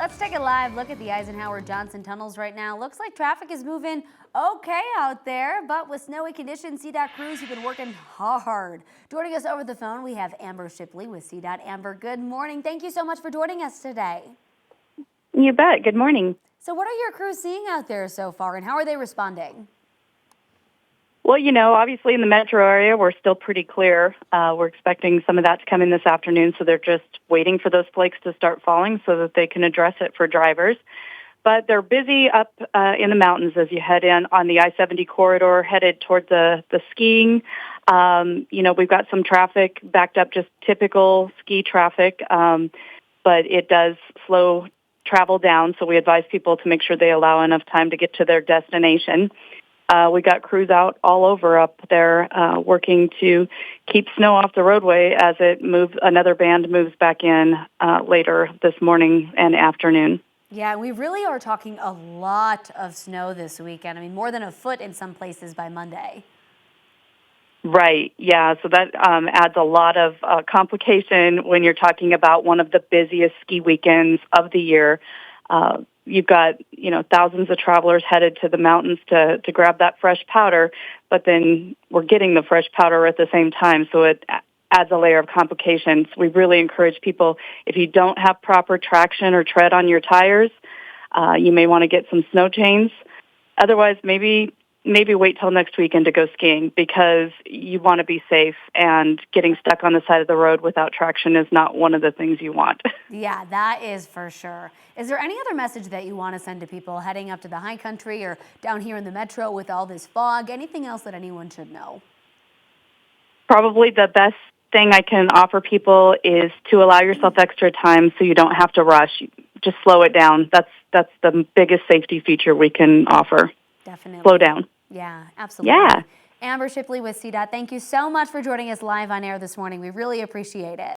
Let's take a live look at the Eisenhower-Johnson tunnels right now. Looks like traffic is moving okay out there, but with snowy conditions, CDOT crews have been working hard. Joining us over the phone, we have Amber Shipley with CDOT. Amber, good morning. Thank you so much for joining us today. You bet. Good morning. So what are your crews seeing out there so far, and how are they responding? Well, obviously in the metro area, we're still pretty clear. We're expecting some of that to come in this afternoon, so they're just waiting for those flakes to start falling so that they can address it for drivers. But they're busy up in the mountains as you head in on the I-70 corridor, headed toward the skiing. We've got some traffic backed up, just typical ski traffic, but it does slow travel down, so we advise people to make sure they allow enough time to get to their destination. We got crews out all over up there working to keep snow off the roadway as it moves. Another band moves back in later this morning and afternoon. Yeah, we really are talking a lot of snow this weekend. I mean, more than a foot in some places by Monday. Right, yeah, so that adds a lot of complication when you're talking about one of the busiest ski weekends of the year. You've got, thousands of travelers headed to the mountains to grab that fresh powder, but then we're getting the fresh powder at the same time, so it adds a layer of complications. We really encourage people, if you don't have proper traction or tread on your tires, you may want to get some snow chains. Otherwise, maybe wait till next weekend to go skiing, because you want to be safe, and getting stuck on the side of the road without traction is not one of the things you want. Yeah, that is for sure. Is there any other message that you want to send to people heading up to the high country or down here in the metro with all this fog? Anything else that anyone should know? Probably the best thing I can offer people is to allow yourself extra time so you don't have to rush. Just slow it down. That's the biggest safety feature we can offer. Definitely. Slow down. Yeah, absolutely. Yeah. Amber Shipley with CDOT, thank you so much for joining us live on air this morning. We really appreciate it.